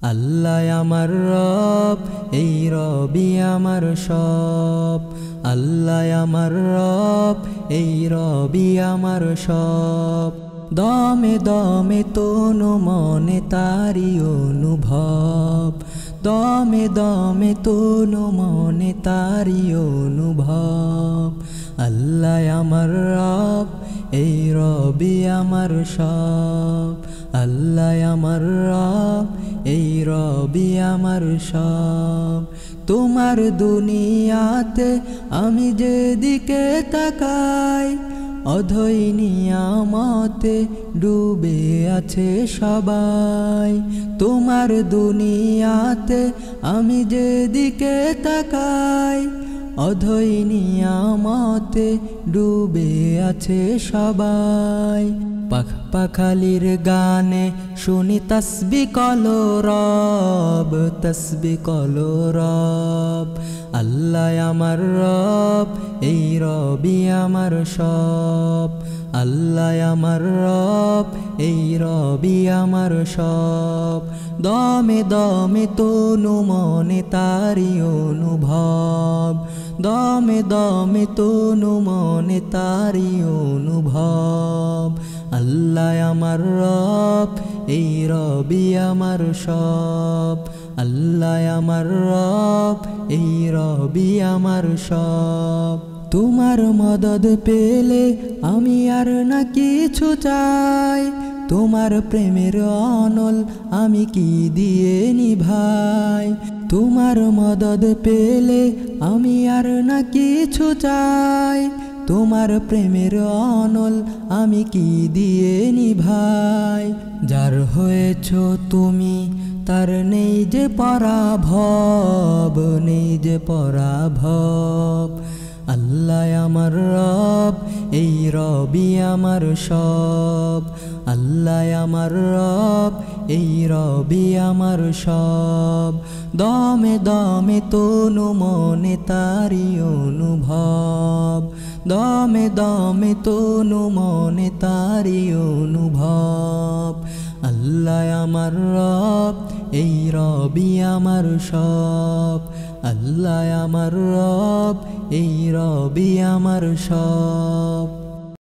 আল্লাহ আমার রব, এই রবি আমার সব। আল্লাহ আমার রব, এই রবি আমার সব। দমে দমে তনু মনে তারি অনুভব, দমে দমে তনু মনে তারি অনুভব। আল্লাহ আমার রব, এই রবি আমার সব। আল্লাহ আমার রব, এই রবি আমার সব। তোমার দুনিয়াতে আমি যেদিকে তাকাই, অধৈ নিয়ামতে ডুবে আছে সবাই। তোমার দুনিয়াতে আমি যেদিকে তাকাই, অধৈ নিয়ামতে ডুবে আছে সবাই। পাখালির গানে শুনি তসবি কলো রব, তসবি কলো রব। আল্লাহ আমার রব, এই রবি আমার সব। আল্লাহ আমার রব, এই রবি আমার সব। দমে দমে তনু মনে তারি অনুভব, দমে দমে তনু মনে তারি অনুভব। আল্লাহ আমার রব, এই রবি আমার সব। আল্লাহ আমার রব, এই রবি আমার সব। তোমার মদদ পেলে আমি আর না কিছু চাই, তোমার প্রেমের অনল আমি কি দিয়ে নিভাই। তোমার মদদ পেলে আমি আর না কিছু চাই, তোমার প্রেমের অনল আমি কি দিয়ে নিভাই। যার হয়েছ তুমি তার নেই যে পরাভব, নেই যে পরাভব। আল্লাহ আমার রব, এই রবি আমার সব। আল্লাহ আমার রব, এই রবি আমার সব। দমে দমে তনু মনে তারি অনুভব, দমে দমে তনু মনে তারি অনুভব। আল্লাহ আমার রব, এই রবি আমার সব। আল্লাহ আমার রব, এই রবি আমার সব।